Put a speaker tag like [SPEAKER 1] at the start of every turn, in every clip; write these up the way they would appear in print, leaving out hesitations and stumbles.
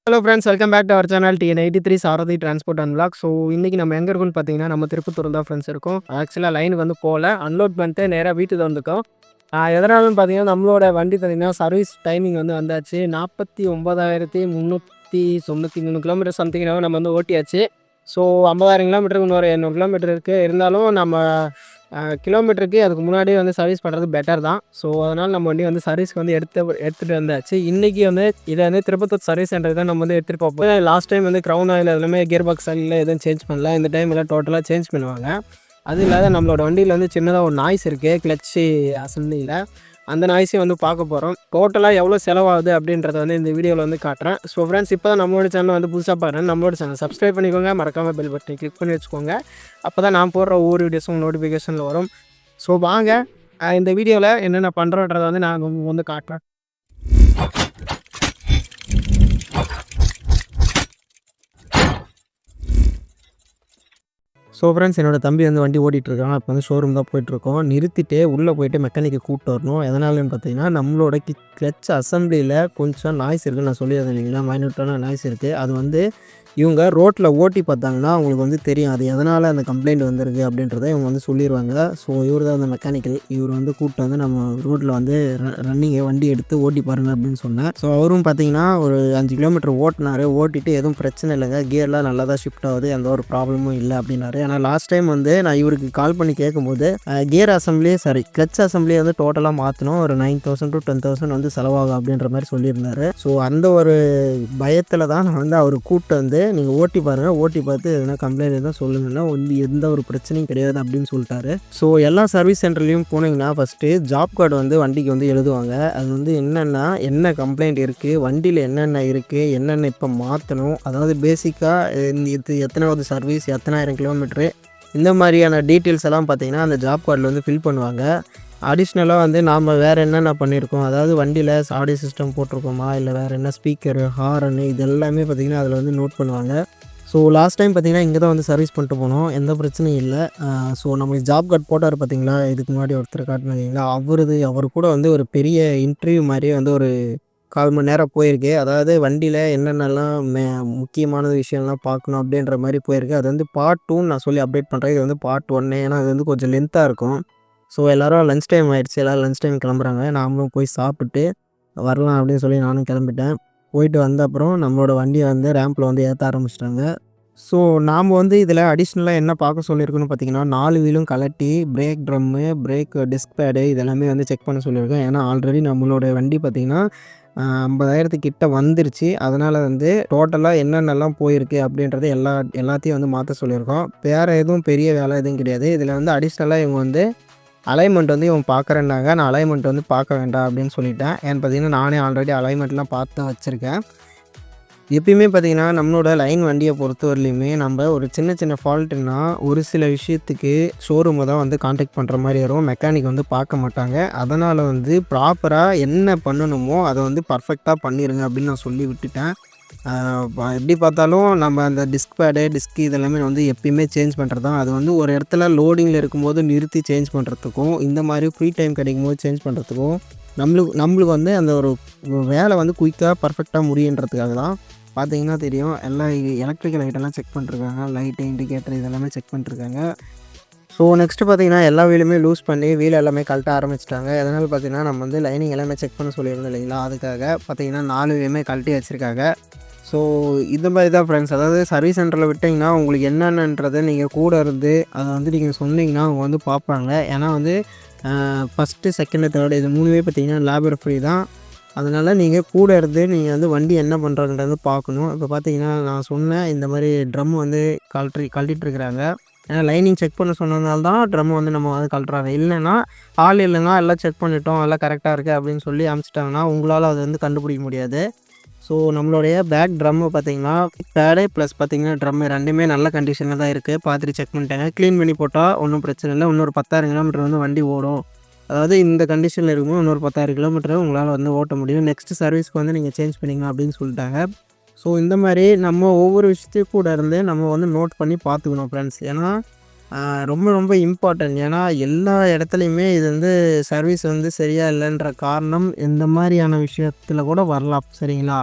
[SPEAKER 1] Hello friends, welcome back to our channel TN83 Sarathi transport and vlog. So இன்றைக்கி நம்ம எங்கே இருக்கோம்னு பார்த்தீங்கன்னா, நம்ம திருப்பத்தூர் தான் ஃப்ரெண்ட்ஸ் இருக்கோம். ஆக்சுவலாக லைனுக்கு வந்து போகல, அன்லோட் பண்ணிட்டு நேராக வீட்டுக்கு வந்துட்டோம். எதனாலன்னு பார்த்தீங்கன்னா, நம்மளோட வண்டி பார்த்தீங்கன்னா சர்வீஸ் டைமிங் வந்து வந்தாச்சு. 49,393 கிலோமீட்டர் சம்திங் நம்ம வந்து ஓட்டியாச்சு. ஸோ 50,000 கிலோமீட்டருக்கு இன்னொரு 800 கிலோமீட்டர் இருக்குது. இருந்தாலும் நம்ம கிலோமீட்டருக்கு அதுக்கு முன்னாடியே வந்து சர்வீஸ் பண்ணுறது பெட்டர் தான். ஸோ அதனால் நம்ம வண்டி வந்து சர்வீஸ்க்கு வந்து எடுத்துகிட்டு வந்தாச்சு. இன்றைக்கி வந்து இதை வந்து திருப்பத்தூர் சர்வீஸ் சென்டர் தான் நம்ம வந்து எடுத்துகிட்டு போவோம். லாஸ்ட் டைம் வந்து க்ரௌன் ஆயில் எல்லாமே கியர் பாக்ஸ் ஆயில் எதுவும் சேஞ்ச் பண்ணல. இந்த டைம் எல்லாம் டோட்டலாக சேஞ்ச் பண்ணுவாங்க. அது இல்லாத நம்மளோட வண்டியில் வந்து சின்னதாக ஒரு நாய்ஸ் இருக்குது கிளச்சு அசம்பிளியில். அந்த நாய்ஸையும் வந்து பார்க்க போகிறோம். டோட்டலாக எவ்வளோ செலவாகுது அப்படின்றத வந்து இந்த வீடியோவில் வந்து காட்டுறேன். ஸோ ஃப்ரெண்ட்ஸ், இப்போ தான் நம்மளோட சேனல் வந்து புதுசாக பாருங்கள். நம்மளோட சேனல் சப்ஸ்கிரைப் பண்ணிக்கோங்க, மறக்காமல் பெல் பட்டனை கிளிக் பண்ணி வச்சுக்கோங்க. அப்போ தான் நான் போடுற ஒவ்வொரு வீடியோஸும் நோட்டிஃபிகேஷனில் வரும். ஸோ வாங்க, இந்த வீடியோவில் என்னென்ன பண்ணுறோன்றதை வந்து நான் வந்து காட்டுறேன். ஸோ ஃப்ரெண்ட்ஸ், என்னோட தம்பி வந்து வண்டி ஓட்டிகிட்ருக்கான். இப்போ வந்து ஷோரூம் தான் போயிட்டுருக்கோம். நிறுத்திட்டு உள்ளே போய்ட்டு மெக்கானிக்கை கூப்பிட்டு வரணும். எதனாலன்னு பார்த்தீங்கன்னா, நம்மளோட கிளச் அசம்பிளியில் கொஞ்சம் நாய்ஸ் இருக்குதுன்னு நான் சொல்லியிருந்தேன் இல்லைங்களா, மைனூட்டான நாய்ஸ் இருக்குது. அது வந்து இவங்க ரோட்டில் ஓட்டி பார்த்தாங்கன்னா அவங்களுக்கு வந்து தெரியும் அது எதனால் அந்த கம்ப்ளைண்ட் வந்திருக்கு அப்படின்றத இவங்க வந்து சொல்லிடுவாங்க. ஸோ இவர் தான் அந்த மெக்கானிக்கல். இவர் வந்து கூப்பிட்டு வந்து நம்ம ரோட்டில் வந்து ரன்னிங்கை வண்டி எடுத்து ஓட்டி பாருங்கள் அப்படின்னு சொன்னேன். ஸோ அவரும் பார்த்தீங்கன்னா ஒரு 5 கிலோமீட்டர் ஓட்டினார். ஓட்டிட்டு எதுவும் பிரச்சனை இல்லைங்க, கியர்லாம் நல்லா தான் ஷிஃப்ட் ஆகுது, எந்த ஒரு ப்ராப்ளமும் இல்லை அப்படின்னாரு. ஆனால் லாஸ்ட் டைம் வந்து நான் இவருக்கு கால் பண்ணி கேட்கும்போது கியர் அசம்பிளியே கிளச் அசம்பிளியை வந்து டோட்டலாக மாற்றணும், ஒரு 9,000 to 10,000 வந்து செலவாகும் அப்படின்ற மாதிரி சொல்லியிருந்தாரு. ஸோ அந்த ஒரு பயத்தில் தான் நான் வந்து அவர் கூப்பிட்டு வந்து நீங்கள் ஓட்டி பாருங்கள், ஓட்டி பார்த்து எதனா கம்ப்ளைண்ட் எதுவும் சொல்லுங்கன்னா வந்து எந்த ஒரு பிரச்சனையும் கிடையாது அப்படின்னு சொல்லிட்டாரு. ஸோ எல்லா சர்வீஸ் சென்டர்லேயும் போனீங்கன்னா ஃபஸ்ட்டு ஜாப் கார்டு வந்து வண்டிக்கு வந்து எழுதுவாங்க. அது வந்து என்னென்னா என்ன கம்ப்ளைண்ட் இருக்குது, வண்டியில் என்னென்ன இருக்குது, என்னென்ன இப்போ மாற்றணும், அதாவது பேசிக்காக இது எத்தனாவது சர்வீஸ், எத்தனாயிரம் கிலோமீட்ரு, இந்த மாதிரியான டீட்டெயில்ஸ் எல்லாம் பார்த்தீங்கன்னா அந்த ஜாப் கார்டில் வந்து ஃபில் பண்ணுவாங்க. அடிஷ்னலாக வந்து நாம் வேறு என்னென்ன பண்ணியிருக்கோம், அதாவது வண்டியில் ஆடியோ சிஸ்டம் போட்டிருக்கோமா, இல்லை வேறு என்ன ஸ்பீக்கரு, ஹாரனு, இது எல்லாமே பார்த்திங்கன்னா அதில் வந்து நோட் பண்ணுவாங்க. ஸோ லாஸ்ட் டைம் பார்த்திங்கன்னா இங்கே தான் வந்து சர்வீஸ் பண்ணிட்டு போனோம், எந்த பிரச்சனையும் இல்லை. ஸோ நமக்கு ஜாப் கார்டு போட்டார் பார்த்திங்களா, இதுக்கு முன்னாடி ஒருத்தர் காட்டினீங்களா, அவர் கூட வந்து ஒரு பெரிய இன்டர்வியூ மாதிரியே வந்து ஒரு 1/4 மணி நேரம் போயிருக்கு. அதாவது வண்டியில் என்னென்னலாம் முக்கியமான விஷயம்லாம் பார்க்கணும் அப்படின்ற மாதிரி போயிருக்கு. அது வந்து பார்ட் 2ன்னு நான் சொல்லி அப்டேட் பண்ணுறேன். இது வந்து பார்ட் 1, ஏன்னா அது வந்து கொஞ்சம் லென்த்தாக இருக்கும். ஸோ எல்லோரும் லஞ்ச் டைம் ஆகிடுச்சு, எல்லோரும் லஞ்ச் டைம் கிளம்புறாங்க. நாமளும் போய் சாப்பிட்டு வரலாம் அப்படின்னு சொல்லி நானும் கிளம்பிட்டேன். போயிட்டு வந்த அப்புறம் நம்மளோட வண்டியை வந்து ரேம்பில் வந்து ஏற்ற ஆரம்பிச்சிட்டாங்க. ஸோ நாம் வந்து இதில் அடிஷ்னலாக என்ன பார்க்க சொல்லியிருக்கோன்னு பார்த்தீங்கன்னா, 4 வீலும் கலட்டி brake drum, brake disc pad இதெல்லாமே வந்து செக் பண்ண சொல்லியிருக்கேன். ஏன்னா ஆல்ரெடி நம்மளோட வண்டி பார்த்திங்கன்னா 50,000 கிட்ட வந்துருச்சு. அதனால் வந்து டோட்டலாக என்னென்னலாம் போயிருக்கு அப்படின்றது எல்லாத்தையும் வந்து மாற்ற சொல்லியிருக்கோம். வேறு எதுவும் பெரிய வேலை எதுவும் கிடையாது. இதில் வந்து அடிஷ்னலாக இவங்க வந்து அலைன்மெண்ட் வந்து இவங்க பார்க்குறேன்னாங்க. நான் அலைன்மெண்ட் வந்து பார்க்க வேண்டாம் அப்படின்னு சொல்லிட்டேன். ஏன்னு பார்த்தீங்கன்னா நானே ஆல்ரெடி அலைன்மெண்ட்லாம் பார்த்து தான் வச்சுருக்கேன். எப்பயுமே பார்த்திங்கன்னா நம்மளோட லைன் வண்டியை பொறுத்தவரையிலையுமே நம்ம ஒரு சின்ன சின்ன ஃபால்ட்டுன்னா ஒரு சில விஷயத்துக்கு ஷோரூமை தான் வந்து கான்டாக்ட் பண்ணுற மாதிரி வரும், மெக்கானிக் வந்து பார்க்க மாட்டாங்க. அதனால் வந்து ப்ராப்பராக என்ன பண்ணணுமோ அதை வந்து பர்ஃபெக்டாக பண்ணிடுங்க அப்படின்னு நான் சொல்லி விட்டுட்டேன். எப்படி பார்த்தாலும் நம்ம அந்த டிஸ்க் பேடு, டிஸ்க் இதெல்லாமே வந்து எப்பயுமே சேஞ்ச் பண்ணுறது தான். அது வந்து ஒரு இடத்துல லோடிங்கில் இருக்கும்போது நிறுத்தி சேஞ்ச் பண்ணுறதுக்கும், இந்த மாதிரி ஃப்ரீ டைம் கிடைக்கும்போது சேஞ்ச் பண்ணுறதுக்கும் நம்மளுக்கு வந்து அந்த ஒரு வேலை வந்து குயிக்காக பர்ஃபெக்டாக முடியுன்றதுக்காக தான். பார்த்தீங்கன்னா தெரியும், எல்லா எலக்ட்ரிக்கல் ஐட்டம்லாம் செக் பண்ணிருக்காங்க, லைட்டு, இண்டிகேட்டர் இதெல்லாமே செக் பண்ணிருக்காங்க. ஸோ நெக்ஸ்ட்டு பார்த்திங்கன்னா எல்லா வீலுமே லூஸ் பண்ணி வீல் எல்லாமே கழட்ட ஆரம்பிச்சிட்டாங்க. எதனால் பார்த்திங்கன்னா நம்ம வந்து லைனிங் எல்லாமே செக் பண்ண சொல்லியிருந்தோம் இல்லைங்களா, அதுக்காக பார்த்திங்கன்னா 4 வீலுமே கழட்டி வச்சுருக்காங்க. ஸோ இந்த மாதிரி தான் ஃப்ரெண்ட்ஸ், அதாவது சர்வீஸ் சென்டரில் விட்டிங்கன்னா உங்களுக்கு என்னென்னன்றதை நீங்கள் கூட இருந்து அதை வந்து நீங்கள் சொன்னீங்கன்னா அவங்க வந்து பார்ப்பாங்க. ஏன்னா வந்து ஃபஸ்ட்டு, செகண்டு, தேர்டு இது 3மே பார்த்திங்கன்னா லேபர் ஃப்ரீ தான். அதனால் நீங்கள் கூட இருந்து நீங்கள் வந்து வண்டி என்ன பண்ணுறாங்கன்றது பார்க்கணும். இப்போ பார்த்தீங்கன்னா நான் சொன்னேன் இந்த மாதிரி ட்ரம் வந்து கழட்டிட்டுருக்குறாங்க. ஏன்னா லைனிங் செக் பண்ண சொன்னதுனால தான் ட்ரம் வந்து நம்ம வந்து கழட்டுறாங்க. இல்லைன்னா ஆள் இல்லைன்னா எல்லாம் செக் பண்ணிட்டோம், எல்லாம் கரெக்டாக இருக்குது அப்படின்னு சொல்லி அனுப்பிச்சிட்டாங்கன்னா உங்களால் அதை வந்து கண்டுபிடிக்க முடியாது. ஸோ நம்மளுடைய பேக் ட்ரம்மு பார்த்திங்கன்னா பேடு ப்ளஸ் பார்த்திங்கன்னா ட்ரம்மு 2மே நல்ல கண்டிஷனில் தான் இருக்குது. பார்த்துட்டு செக் பண்ணிட்டாங்க, க்ளீன் பண்ணி போட்டால் ஒன்றும் பிரச்சனை இல்லை. இன்னொரு 10,000 கிலோமீட்டர் வந்து வண்டி ஓடும். அதாவது இந்த கண்டிஷனில் இருக்கும்போது இன்னொரு 10,000 கிலோமீட்டர் உங்களால் வந்து ஓட்ட முடியும். நெக்ஸ்ட்டு சர்வீஸ்க்கு வந்து நீங்கள் சேஞ்ச் பண்ணிங்க அப்படின்னு சொல்லிட்டாங்க. ஸோ இந்த மாதிரி நம்ம ஒவ்வொரு விஷயத்தையும் கூட இருந்து நம்ம வந்து நோட் பண்ணி பார்த்துக்கணும் ஃப்ரெண்ட்ஸ். ஏன்னா ரொம்ப ரொம்ப இம்பார்ட்டன்ட். ஏன்னா எல்லா இடத்துலையுமே இது வந்து சர்வீஸ் வந்து சரியாக இல்லைன்ற காரணம் இந்த மாதிரியான விஷயத்தில் கூட வரலாம், சரிங்களா?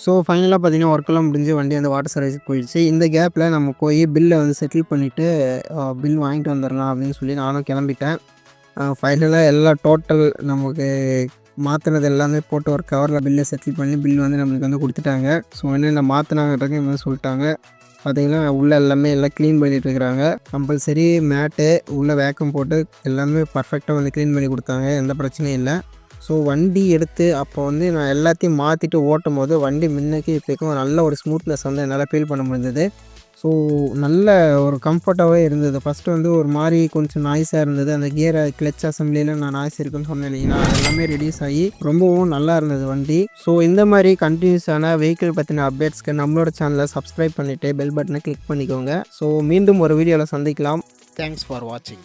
[SPEAKER 1] ஸோ ஃபைனலாக பார்த்தீங்கன்னா ஒர்க்கெல்லாம் முடிஞ்சு வண்டி அந்த வாட்டர் சர்வீஸுக்கு போயிடுச்சு. இந்த கேப்பில் நம்ம போய் பில்லை வந்து செட்டில் பண்ணிவிட்டு பில் வாங்கிட்டு வந்துடலாம் அப்படின்னு சொல்லி நானும் கிளம்பிட்டேன். ஃபைனலாக எல்லாம் டோட்டல் நமக்கு மாற்றினது எல்லாமே போட்டு ஒரு கவரில் பில்லை செட்டில் பண்ணி பில் வந்து நம்மளுக்கு வந்து கொடுத்துட்டாங்க. ஸோ என்னென்ன மாற்றினாங்கன்றது இந்த மாதிரி சொல்லிட்டாங்க. பார்த்திங்கன்னா உள்ளே எல்லாமே எல்லாம் க்ளீன் பண்ணிகிட்ருக்குறாங்க. கம்பல்சரி மேட்டு உள்ளே வேக்கம் போட்டு எல்லாமே பர்ஃபெக்டாக வந்து க்ளீன் பண்ணி கொடுத்தாங்க. எந்த பிரச்சனையும் இல்லை. ஸோ வண்டி எடுத்து அப்போ வந்து நான் எல்லாத்தையும் மாற்றிட்டு ஓட்டும்போது வண்டி முன்னைக்கு இப்போக்கும் நல்ல ஒரு ஸ்மூத்னஸ் வந்து என்னால் ஃபீல் பண்ண முடிஞ்சது. ஸோ நல்ல ஒரு கம்ஃபர்ட்டாகவே இருந்தது. ஃபஸ்ட்டு வந்து ஒரு மாதிரி கொஞ்சம் நாய்ஸாக இருந்தது. அந்த கியரை கிளச் அசம்பிளியில் நான் நாய்ஸ் இருக்குன்னு சொன்னேன் இல்லைங்களா, அது எல்லாமே ரெடியூஸ் ஆகி ரொம்பவும் நல்லா இருந்தது வண்டி. ஸோ இந்த மாதிரி கண்டினியூஸான வெஹிக்கிள் பற்றின அப்டேட்ஸ்க்கு நம்மளோட சேனலை சப்ஸ்கிரைப் பண்ணிவிட்டு பெல் பட்டனை கிளிக் பண்ணிக்கோங்க. ஸோ மீண்டும் ஒரு வீடியோவில் சந்திக்கலாம். தேங்க்ஸ் ஃபார் வாட்சிங்.